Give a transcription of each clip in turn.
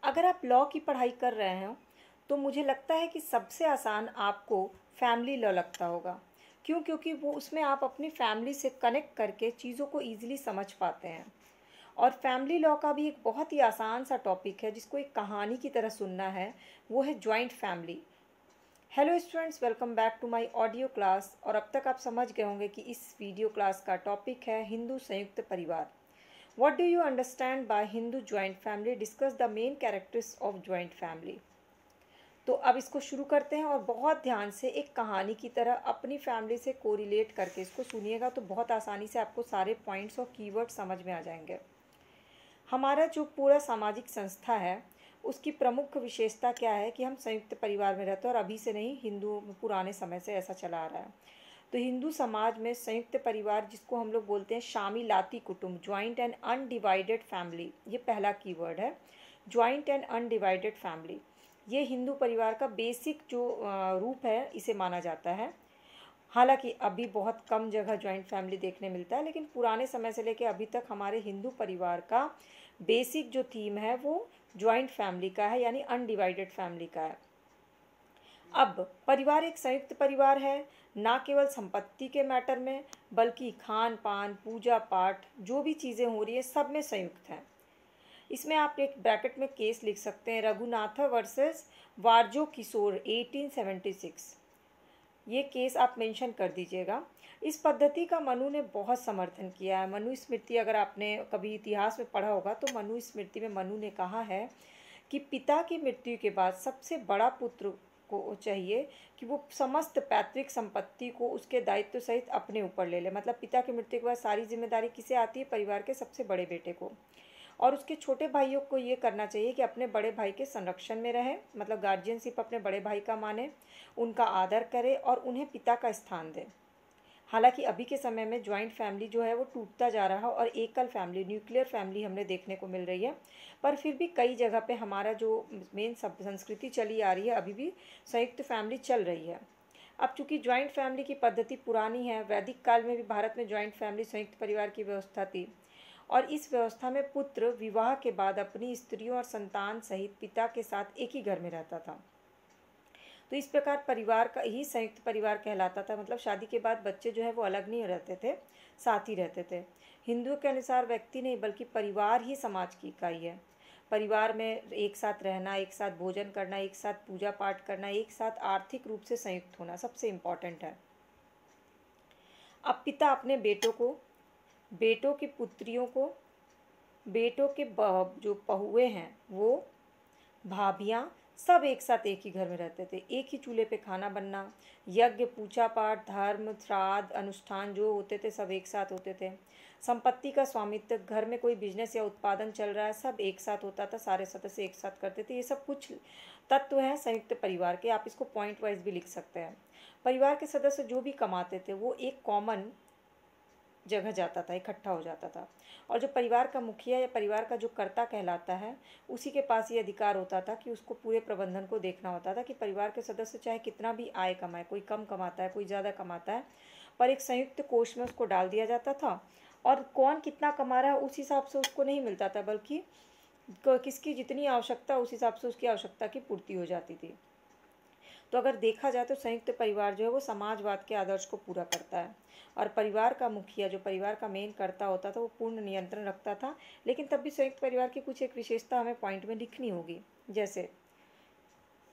अगर आप लॉ की पढ़ाई कर रहे हो तो मुझे लगता है कि सबसे आसान आपको फैमिली लॉ लगता होगा। क्यों? क्योंकि वो उसमें आप अपनी फैमिली से कनेक्ट करके चीज़ों को ईजिली समझ पाते हैं। और फैमिली लॉ का भी एक बहुत ही आसान सा टॉपिक है जिसको एक कहानी की तरह सुनना है, वो है joint family. Hello students, welcome back to my audio class. और अब तक आप समझ गए होंगे कि इस वीडियो क्लास का टॉपिक है हिंदू संयुक्त परिवार। What do you understand by Hindu joint family? Discuss the main characters of joint family. तो अब इसको शुरू करते हैं और बहुत ध्यान से एक कहानी की तरह अपनी फैमिली से कोरिलेट करके इसको सुनिएगा तो बहुत आसानी से आपको सारे पॉइंट्स और कीवर्ड समझ में आ जाएंगे। हमारा जो पूरा सामाजिक संस्था है उसकी प्रमुख विशेषता क्या है कि हम संयुक्त परिवार में रहते हैं, और अभी से नहीं, हिंदू पुराने समय से ऐसा चला आ रहा है। तो हिंदू समाज में संयुक्त परिवार, जिसको हम लोग बोलते हैं शामिलाती कुटुंब, ज्वाइंट एंड अनडिवाइडेड फैमिली, ये पहला कीवर्ड है, ज्वाइंट एंड अनडिवाइडेड फैमिली। ये हिंदू परिवार का बेसिक जो रूप है इसे माना जाता है। हालांकि अभी बहुत कम जगह ज्वाइंट फैमिली देखने मिलता है, लेकिन पुराने समय से लेकर अभी तक हमारे हिंदू परिवार का बेसिक जो थीम है वो ज्वाइंट फैमिली का है, यानी अनडिवाइडेड फैमिली का है। अब परिवार एक संयुक्त परिवार है ना केवल संपत्ति के मैटर में, बल्कि खान पान, पूजा पाठ, जो भी चीज़ें हो रही है सब में संयुक्त हैं। इसमें आप एक ब्रैकेट में केस लिख सकते हैं, रघुनाथ वर्सेस वारजो किशोर 1876। ये केस आप मेंशन कर दीजिएगा। इस पद्धति का मनु ने बहुत समर्थन किया है। मनु स्मृति, अगर आपने कभी इतिहास में पढ़ा होगा तो मनु स्मृति में मनु ने कहा है कि पिता की मृत्यु के बाद सबसे बड़ा पुत्र को चाहिए कि वो समस्त पैतृक संपत्ति को उसके दायित्व सहित अपने ऊपर ले ले। मतलब पिता की मृत्यु के बाद सारी जिम्मेदारी किसे आती है? परिवार के सबसे बड़े बेटे को। और उसके छोटे भाइयों को ये करना चाहिए कि अपने बड़े भाई के संरक्षण में रहे, मतलब गार्जियनशिप अपने बड़े भाई का माने, उनका आदर करे और उन्हें पिता का स्थान दे। हालांकि अभी के समय में ज्वाइंट फैमिली जो है वो टूटता जा रहा है और एकल फैमिली, न्यूक्लियर फैमिली हमने देखने को मिल रही है। पर फिर भी कई जगह पे हमारा जो मेन संस्कृति चली आ रही है, अभी भी संयुक्त फैमिली चल रही है। अब चूंकि ज्वाइंट फैमिली की पद्धति पुरानी है, वैदिक काल में भी भारत में ज्वाइंट फैमिली, संयुक्त परिवार की व्यवस्था थी। और इस व्यवस्था में पुत्र विवाह के बाद अपनी स्त्रियों और संतान सहित पिता के साथ एक ही घर में रहता था। तो इस प्रकार परिवार का ही संयुक्त परिवार कहलाता था। मतलब शादी के बाद बच्चे जो है वो अलग नहीं रहते थे, साथ ही रहते थे। हिंदुओं के अनुसार व्यक्ति नहीं बल्कि परिवार ही समाज की इकाई है। परिवार में एक साथ रहना, एक साथ भोजन करना, एक साथ पूजा पाठ करना, एक साथ आर्थिक रूप से संयुक्त होना सबसे इम्पोर्टेंट है। अब पिता अपने बेटों को, बेटों की पुत्रियों को, बेटों के जो बहुएं हैं वो, भाभियाँ, सब एक साथ एक ही घर में रहते थे। एक ही चूल्हे पे खाना बनना, यज्ञ, पूजा पाठ, धर्म, श्राद्ध, अनुष्ठान जो होते थे सब एक साथ होते थे। संपत्ति का स्वामित्व, घर में कोई बिजनेस या उत्पादन चल रहा है, सब एक साथ होता था, सारे सदस्य एक साथ करते थे। ये सब कुछ तत्व हैं संयुक्त परिवार के। आप इसको पॉइंट वाइज भी लिख सकते हैं। परिवार के सदस्य जो भी कमाते थे वो एक कॉमन जगह जाता था, इकट्ठा हो जाता था। और जो परिवार का मुखिया या परिवार का जो कर्ता कहलाता है, उसी के पास ये अधिकार होता था कि उसको पूरे प्रबंधन को देखना होता था कि परिवार के सदस्य चाहे कितना भी आय कमाए, कोई कम कमाता है, कोई ज़्यादा कमाता है, पर एक संयुक्त कोष में उसको डाल दिया जाता था। और कौन कितना कमा रहा है उस हिसाब से उसको नहीं मिलता था, बल्कि किसकी जितनी आवश्यकता उस हिसाब से उसकी आवश्यकता की पूर्ति हो जाती थी। तो अगर देखा जाए तो संयुक्त परिवार जो है वो समाजवाद के आदर्श को पूरा करता है। और परिवार का मुखिया, जो परिवार का मेन कर्ता होता था, वो पूर्ण नियंत्रण रखता था। लेकिन तब भी संयुक्त परिवार की कुछ एक विशेषता हमें पॉइंट में लिखनी होगी। जैसे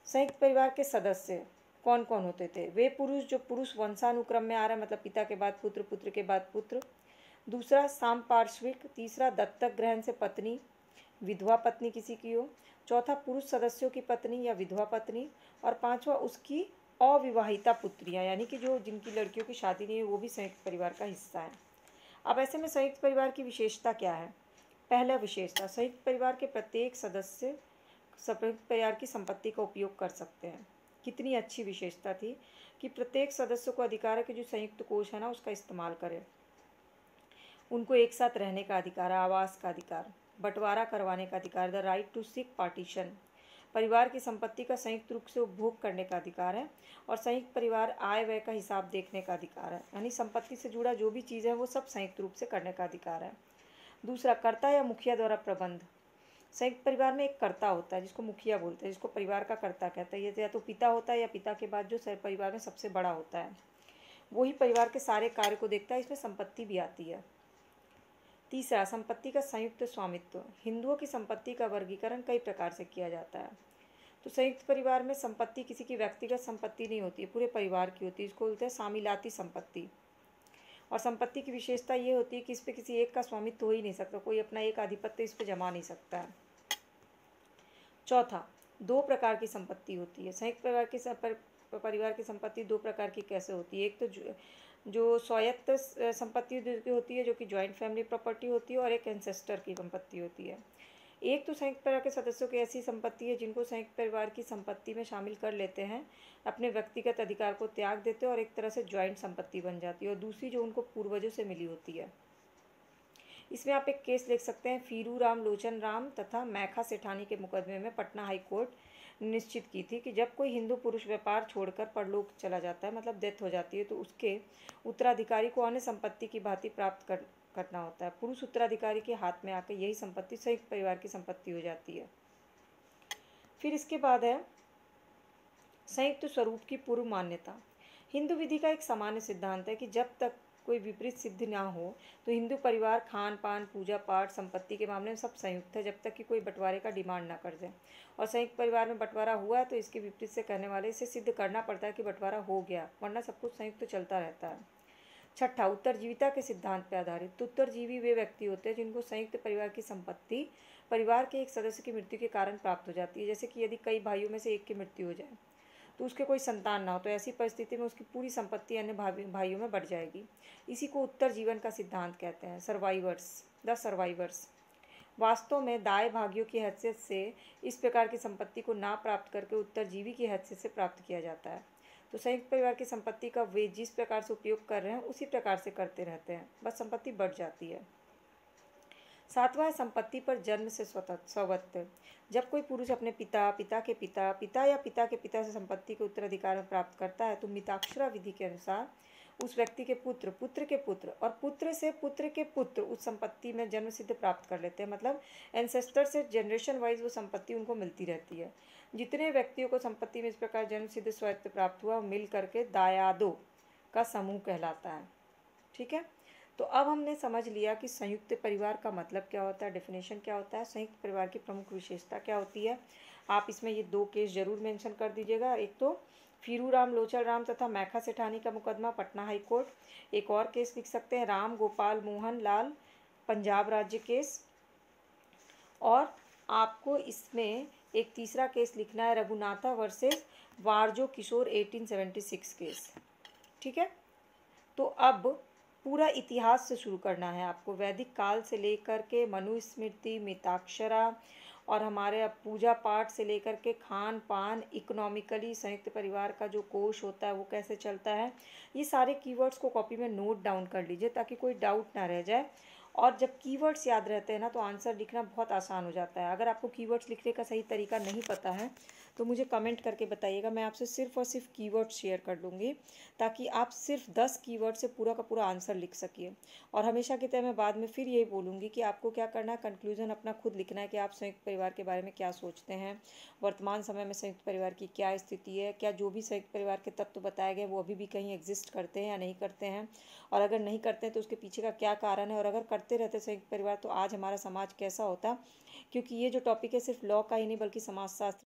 संयुक्त परिवार के सदस्य कौन कौन होते थे? वे पुरुष जो पुरुष वंशानुक्रम में आ रहा है, मतलब पिता के बाद पुत्र, पुत्र के बाद पुत्र। दूसरा सामपार्श्विक। तीसरा दत्तक ग्रहण से पत्नी, विधवा पत्नी किसी की हो। चौथा पुरुष सदस्यों की पत्नी या विधवा पत्नी। और पांचवा उसकी अविवाहिता पुत्रियां, यानी कि जो जिनकी लड़कियों की शादी नहीं है, वो भी संयुक्त परिवार का हिस्सा है। अब ऐसे में संयुक्त परिवार की विशेषता क्या है? पहला विशेषता, संयुक्त परिवार के प्रत्येक सदस्य संयुक्त परिवार की संपत्ति का उपयोग कर सकते हैं। कितनी अच्छी विशेषता थी कि प्रत्येक सदस्य को अधिकार है कि जो संयुक्त कोष है ना उसका इस्तेमाल करे। उनको एक साथ रहने का अधिकार, आवास का अधिकार, बंटवारा करवाने का अधिकार, the right to seek partition, परिवार की संपत्ति का संयुक्त रूप से उपभोग करने का अधिकार है। और संयुक्त परिवार आय व्यय का हिसाब देखने का अधिकार है, यानी संपत्ति से जुड़ा जो भी चीज़ है वो सब संयुक्त रूप से करने का अधिकार है। दूसरा, कर्ता या मुखिया द्वारा प्रबंध, संयुक्त परिवार में एक कर्ता होता है जिसको मुखिया बोलते हैं, जिसको परिवार का कर्ता कहते हैं। ये या तो पिता होता है या पिता के बाद जो परिवार में सबसे बड़ा होता है वही परिवार के सारे कार्य को देखता है। इसमें संपत्ति भी आती है। तीसरा, संपत्ति का संयुक्त स्वामित्व। हिंदुओं की संपत्ति का वर्गीकरण कई प्रकार से किया जाता है। तो संयुक्त परिवार में संपत्ति किसी की व्यक्तिगत संपत्ति नहीं होती है, पूरे परिवार की होती है। इसको बोलते हैं सामिलाती संपत्ति। और संपत्ति की विशेषता ये होती है कि इस पर किसी एक का स्वामित्व हो ही नहीं सकता, कोई अपना एक आधिपत्य इस पर जमा नहीं सकता है। चौथा, दो प्रकार की संपत्ति होती है। संयुक्त परिवार की संपत्ति दो प्रकार की कैसे होती है? एक तो जो स्वायत्त संपत्ति होती है जो कि जॉइंट फैमिली प्रॉपर्टी होती है, और एक एंसेस्टर की संपत्ति होती है। एक तो संयुक्त परिवार के सदस्यों की ऐसी संपत्ति है जिनको संयुक्त परिवार की संपत्ति में शामिल कर लेते हैं, अपने व्यक्तिगत अधिकार को त्याग देते हैं और एक तरह से जॉइंट संपत्ति बन जाती है। और दूसरी जो उनको पूर्वजों से मिली होती है। इसमें आप एक केस लिख सकते हैं, फीरू राम लोचन राम तथा मैखा सेठानी के मुकदमे में पटना हाई कोर्ट निश्चित की थी कि जब कोई हिंदू पुरुष व्यापार छोड़कर परलोक चला जाता है, मतलब डेथ हो जाती है, तो उसके उत्तराधिकारी को अन्य संपत्ति की भांति प्राप्त करना होता है। पुरुष उत्तराधिकारी के हाथ में आकर यही संपत्ति संयुक्त परिवार की संपत्ति हो जाती है। फिर इसके बाद है संयुक्त स्वरूप की पूर्व मान्यता। हिंदू विधि का एक सामान्य सिद्धांत है कि जब तक कोई विपरीत सिद्ध ना हो तो हिंदू परिवार खान पान पूजा पाठ संपत्ति के मामले में सब संयुक्त है, जब तक कि कोई बंटवारे का डिमांड ना कर जाए। और संयुक्त परिवार में बंटवारा हुआ है तो इसके विपरीत से कहने वाले इसे सिद्ध करना पड़ता है कि बंटवारा हो गया, वरना सब कुछ संयुक्त चलता रहता है। छठा, उत्तरजीविता के सिद्धांत पर आधारित। तो उत्तरजीवी वे व्यक्ति होते हैं जिनको संयुक्त परिवार की संपत्ति परिवार के एक सदस्य की मृत्यु के कारण प्राप्त हो जाती है। जैसे कि यदि कई भाइयों में से एक की मृत्यु हो जाए तो उसके कोई संतान ना हो, तो ऐसी परिस्थिति में उसकी पूरी संपत्ति अन्य भाइयों में बढ़ जाएगी। इसी को उत्तर जीवन का सिद्धांत कहते हैं, द सर्वाइवर्स। वास्तव में दाएं भागियों की हैसियत से इस प्रकार की संपत्ति को ना प्राप्त करके उत्तरजीवी की हैसियत से प्राप्त किया जाता है। तो संयुक्त परिवार की संपत्ति का वे जिस प्रकार से उपयोग कर रहे हैं उसी प्रकार से करते रहते हैं, बस संपत्ति बढ़ जाती है। सातवां है संपत्ति पर जन्म से स्वत्व। जब कोई पुरुष अपने पिता, पिता के पिता, पिता या पिता के पिता से संपत्ति के उत्तराधिकार में प्राप्त करता है तो मिताक्षरा विधि के अनुसार उस व्यक्ति के पुत्र, पुत्र के पुत्र और पुत्र से पुत्र के पुत्र उस संपत्ति में जन्म सिद्ध प्राप्त कर लेते हैं। मतलब एंसेस्टर से जनरेशन वाइज वो संपत्ति उनको मिलती रहती है। जितने व्यक्तियों को संपत्ति में इस प्रकार जन्म सिद्ध स्वायत्त प्राप्त हुआ मिल करके दायादों का समूह कहलाता है। ठीक है, तो अब हमने समझ लिया कि संयुक्त परिवार का मतलब क्या होता है, डेफिनेशन क्या होता है, संयुक्त परिवार की प्रमुख विशेषता क्या होती है। आप इसमें ये दो केस जरूर मेंशन कर दीजिएगा। एक तो फीरू राम लोचन राम तथा मैखा सेठानी का मुकदमा पटना हाई कोर्ट। एक और केस लिख सकते हैं, राम गोपाल मोहन लाल पंजाब राज्य केस। और आपको इसमें एक तीसरा केस लिखना है, रघुनाथा वर्सेस वारजो किशोर 1876 केस। ठीक है, तो अब पूरा इतिहास से शुरू करना है आपको, वैदिक काल से लेकर के मनुस्मृति, मिताक्षरा और हमारे अब पूजा पाठ से लेकर के खान पान, इकोनॉमिकली संयुक्त परिवार का जो कोष होता है वो कैसे चलता है, ये सारे कीवर्ड्स को कॉपी में नोट डाउन कर लीजिए ताकि कोई डाउट ना रह जाए। और जब कीवर्ड्स याद रहते हैं ना तो आंसर लिखना बहुत आसान हो जाता है। अगर आपको कीवर्ड्स लिखने का सही तरीका नहीं पता है तो मुझे कमेंट करके बताइएगा, मैं आपसे सिर्फ और सिर्फ कीवर्ड्स शेयर कर दूँगी ताकि आप सिर्फ 10 कीवर्ड से पूरा का पूरा आंसर लिख सकिए। और हमेशा की तरह मैं बाद में फिर यही बोलूँगी कि आपको क्या करना है, कंक्लूजन अपना खुद लिखना है कि आप संयुक्त परिवार के बारे में क्या सोचते हैं, वर्तमान समय में संयुक्त परिवार की क्या स्थिति है, क्या जो भी संयुक्त परिवार के तत्व बताए गए वो अभी भी कहीं एग्जिस्ट करते हैं या नहीं करते हैं, और अगर नहीं करते हैं तो उसके पीछे का क्या कारण है, और अगर करते रहते संयुक्त परिवार तो आज हमारा समाज कैसा होता। क्योंकि ये जो टॉपिक है सिर्फ लॉ का ही नहीं बल्कि समाजशास्त्र